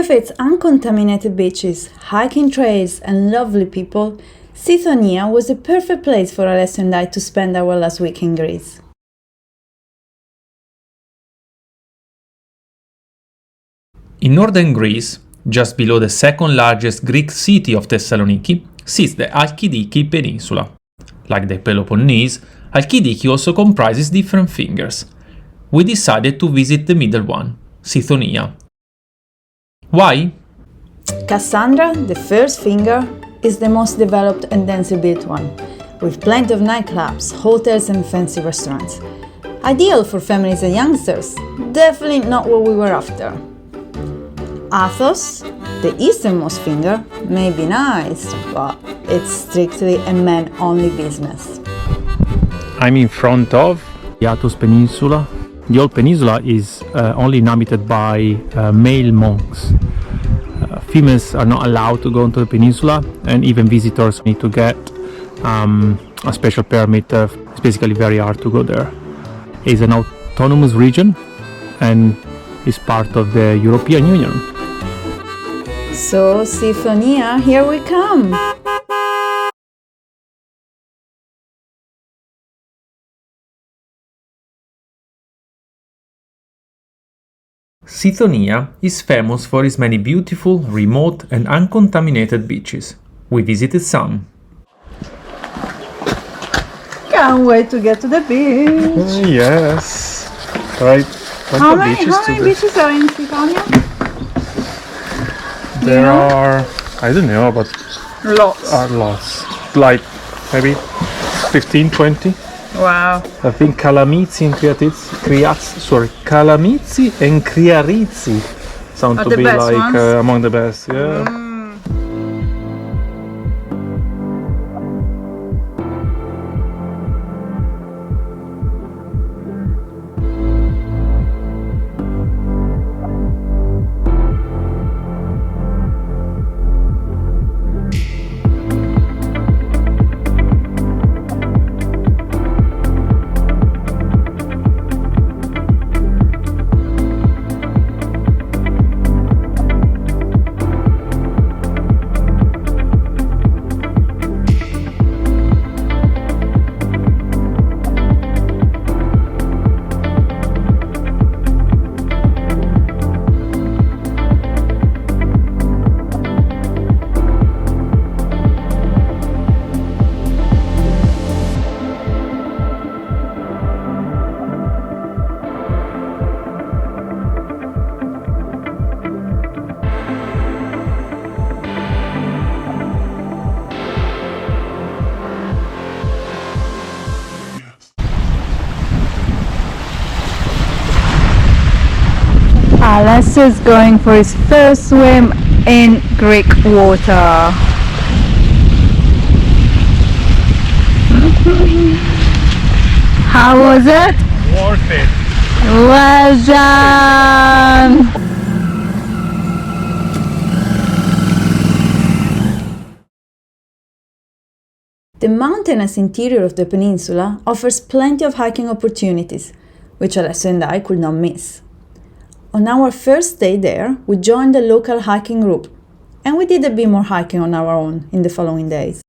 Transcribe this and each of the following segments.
With its uncontaminated beaches, hiking trails, and lovely people, Sithonia was the perfect place for Alessio and I to spend our last week in Greece. In northern Greece, just below the second largest Greek city of Thessaloniki, sits the Halkidiki peninsula. Like the Peloponnese, Halkidiki also comprises different fingers. We decided to visit the middle one, Sithonia. Why? Cassandra, the first finger, is the most developed and densely built one, with plenty of nightclubs, hotels and fancy restaurants. Ideal for families and youngsters, definitely not what we were after. Athos, the easternmost finger, may be nice, but it's strictly a man-only business. I'm in front of the Athos Peninsula. The whole peninsula is only inhabited by male monks. Females are not allowed to go into the peninsula, and even visitors need to get a special permit. It's basically very hard to go there. It's an autonomous region and is part of the European Union. So, Sithonia, here we come! Sithonia is famous for its many beautiful, remote and uncontaminated beaches. We visited some. Can't wait to get to the beach! Yes, right. How many beaches are in Sithonia? There are, I don't know, but Lots. like maybe 15, 20. Wow. I think Calamizi and Calamizi and Criarizzi sound Are to the be best like ones? among the best. Yeah. Alessio is going for his first swim in Greek water. How was it? Worth it. Well done! The mountainous interior of the peninsula offers plenty of hiking opportunities, which Alessio and I could not miss. On our first day there, we joined the local hiking group, and we did a bit more hiking on our own in the following days.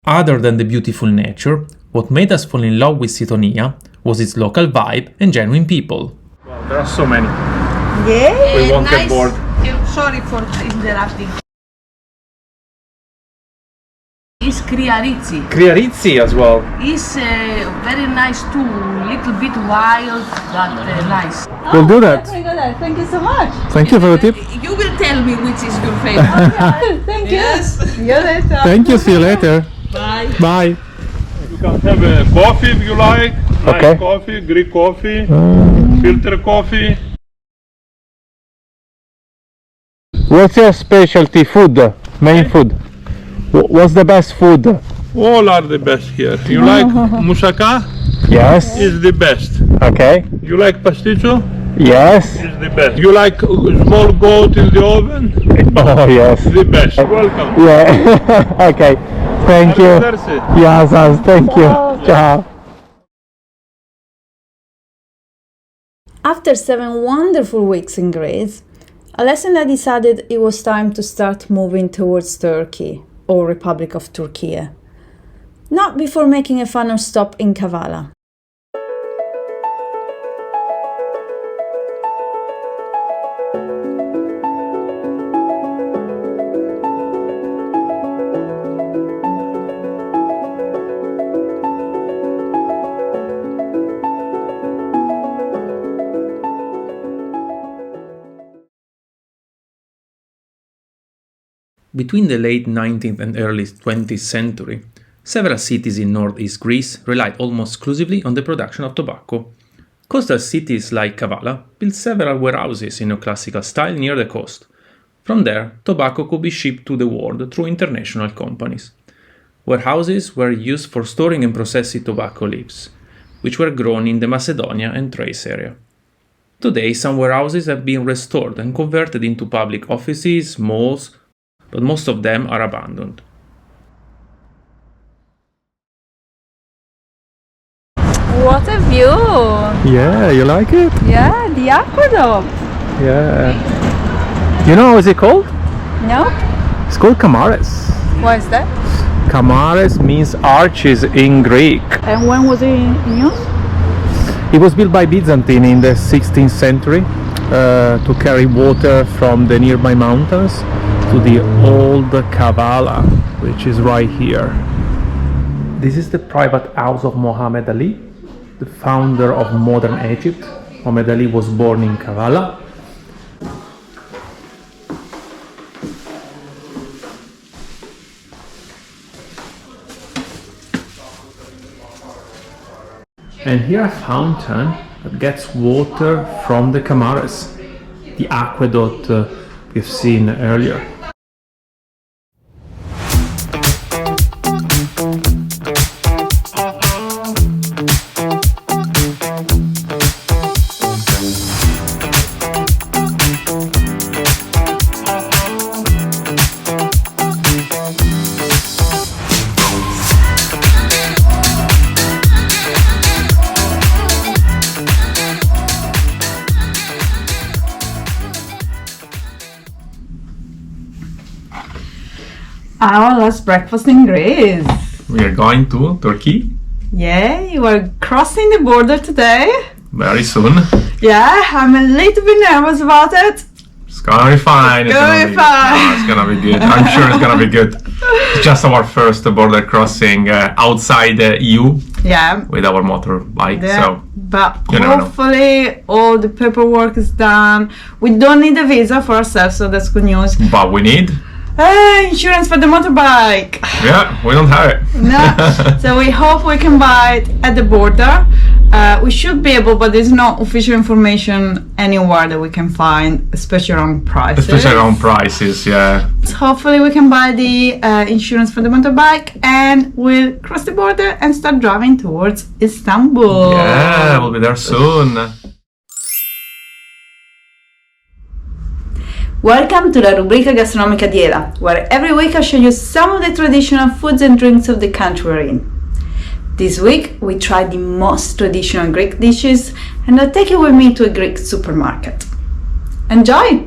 Other than the beautiful nature, what made us fall in love with Sithonia was its local vibe and genuine people. Wow, there are so many. Yeah? We won't get bored. Sorry for interrupting. It's Criarizzi. Criarizzi as well. It's very nice too, little bit wild, but nice. We'll do that. Thank you so much. Thank you for the tip. You will tell me which is your favorite. Thank Yes. you. See you later. Thank you. See you later. Bye. Bye. You can have a coffee if you like. Nice Okay. coffee, Greek coffee, filter coffee. What's your specialty food? Main food? What's the best food? All are the best here. You like moussaka? Yes. Is the best. Okay. You like pasticcio? Yes. Is the best. You like small goat in the oven? Oh yes. The best. Welcome. Yeah. Okay. Thank you. Arrivederci. Yes, thank you. Ciao. After 7 wonderful weeks in Greece, Ale&Ela decided it was time to start moving towards Turkey, or Republic of Turkey. Not before making a final stop in Kavala. Between the late 19th and early 20th century, several cities in northeast Greece relied almost exclusively on the production of tobacco. Coastal cities like Kavala built several warehouses in neoclassical style near the coast. From there, tobacco could be shipped to the world through international companies. Warehouses were used for storing and processing tobacco leaves, which were grown in the Macedonia and Thrace area. Today, some warehouses have been restored and converted into public offices, malls, but most of them are abandoned. What a view! Yeah, you like it? Yeah, the aqueduct! Yeah. You know how is it called? No? It's called Kamares. What is that? Kamares means arches in Greek. And when was it in use? It was built by Byzantine in the 16th century to carry water from the nearby mountains to the old Kavala, which is right here. This is the private house of Muhammad Ali, the founder of modern Egypt. Muhammad Ali was born in Kavala. And here a fountain that gets water from the Kamares, the aqueduct we've seen earlier. Our last breakfast in Greece. We are going to Turkey Yeah, we're crossing the border today. very soon. Yeah, I'm a little bit nervous about it. It's gonna be fine. It's gonna be fine. No, it's gonna be good. I'm sure it's gonna be good. It's just our first border crossing outside the EU Yeah. with our motorbike. Yeah, So but you never know. hopefully all the paperwork is done. We don't need a visa for ourselves, so that's good news. But we need. Insurance for the motorbike. Yeah, we don't have it. No. So we hope we can buy it at the border. We should be able, but there's no official information anywhere that we can find, especially around prices. Especially around prices, yeah. So hopefully we can buy the insurance for the motorbike and we'll cross the border and start driving towards Istanbul. Yeah, we'll be there soon. Welcome to La Rubrica Gastronomica di Ale, where every week I show you some of the traditional foods and drinks of the country we're in. This week we try the most traditional Greek dishes and I'll take you with me to a Greek supermarket. Enjoy!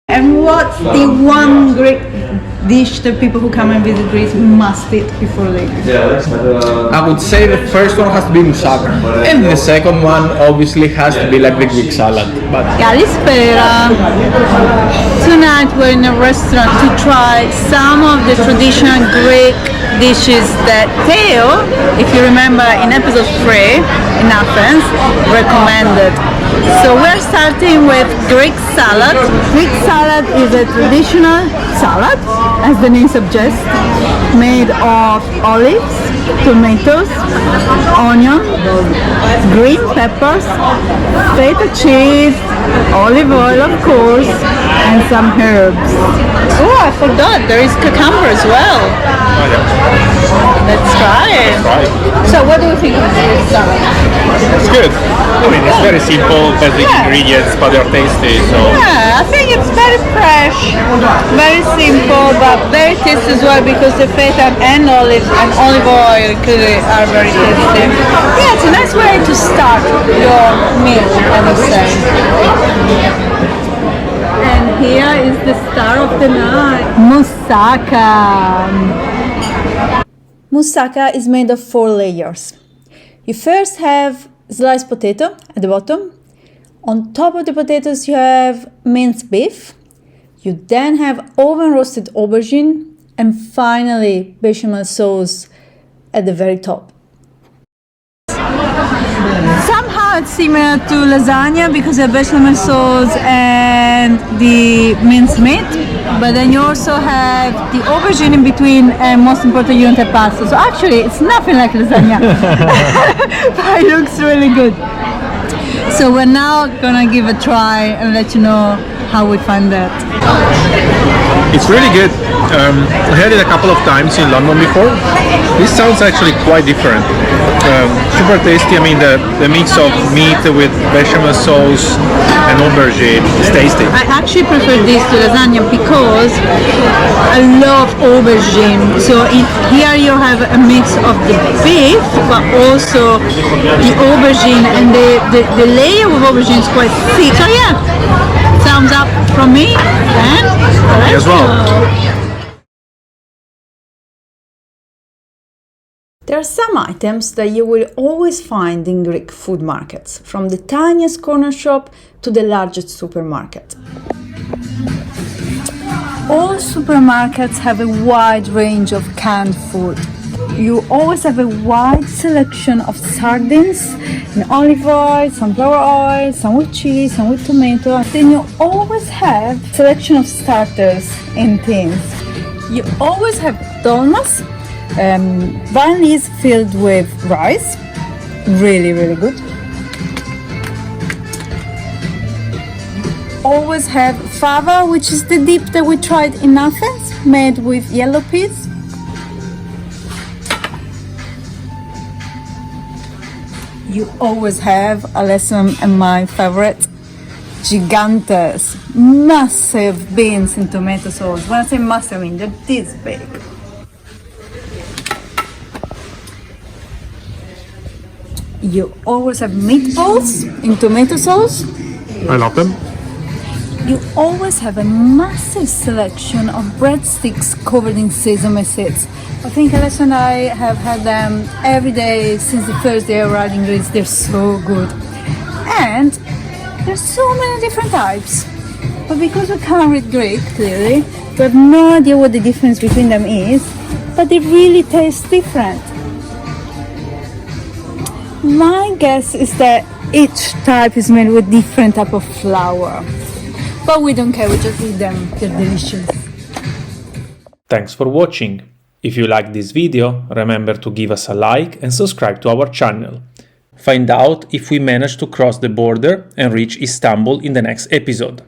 And what's the one Greek dish that people who come and visit Greece must eat before leaving? I would say the first one has to be moussaka, and the second one obviously has to be like the Greek salad. But Kalispera! Tonight we're in a restaurant to try some of the traditional Greek dishes that Theo, if you remember in episode 3 in Athens, recommended. So we're starting with Greek salad. Greek salad is a traditional salad, as the name suggests, made of olives, tomatoes, onion, green peppers, feta cheese, olive oil of course, and some herbs. Oh, I forgot, there is cucumber as well. let's try it. Right. So what do you think of this salad? It's good. I mean, it's very simple, basic ingredients, but they're tasty. So Yeah, I think it's very fresh, very simple, but very tasty as well because the feta and olive oil clearly are very tasty. Yeah, it's a nice way to start your meal, I would say. And here is the star of the night, moussaka. Moussaka is made of 4 layers. You first have sliced potato at the bottom. On top of the potatoes you have minced beef. You then have oven roasted aubergine and finally bechamel sauce at the very top. Somehow it's similar to lasagna because of bechamel sauce and the minced meat, but then you also have the aubergine in between and most important you don't have pasta. So actually it's nothing like lasagna, but it looks really good. So we're now gonna give a try and let you know how we find that. it's really good. I had it a couple of times in London before. This sounds actually quite different. Super tasty. I mean, the mix of meat with bechamel sauce and aubergine is tasty. I actually prefer this to lasagna because I love aubergine. So here you have a mix of the beef, but also the aubergine, and the layer of aubergine is quite thick. So yeah, thumbs up from me and As well. There are some items that you will always find in Greek food markets, from the tiniest corner shop to the largest supermarket. All supermarkets have a wide range of canned food. You always have a wide selection of sardines in olive oil, sunflower oil, some with chili, some with tomato. Then you always have a selection of starters in tins. You always have dolmas, vine leaves filled with rice, really good. Always have fava, which is the dip that we tried in Athens, made with yellow peas. You always have a lesson and my favorite, gigantes, massive beans in tomato sauce. When I say massive, I mean they're this big. You always have meatballs in tomato sauce. I love them. You always have a massive selection of breadsticks covered in sesame seeds. I think Alessa and I have had them every day since the first day I arrived in Greece. They're so good. And there's so many different types. But because we can't read Greek, clearly, we have no idea what the difference between them is, but they really taste different. My guess is that each type is made with different type of flour. But we don't care, we just eat them, they're delicious. Thanks for watching. If you like this video, remember to give us a like and subscribe to our channel. Find out if we manage to cross the border and reach Istanbul in the next episode.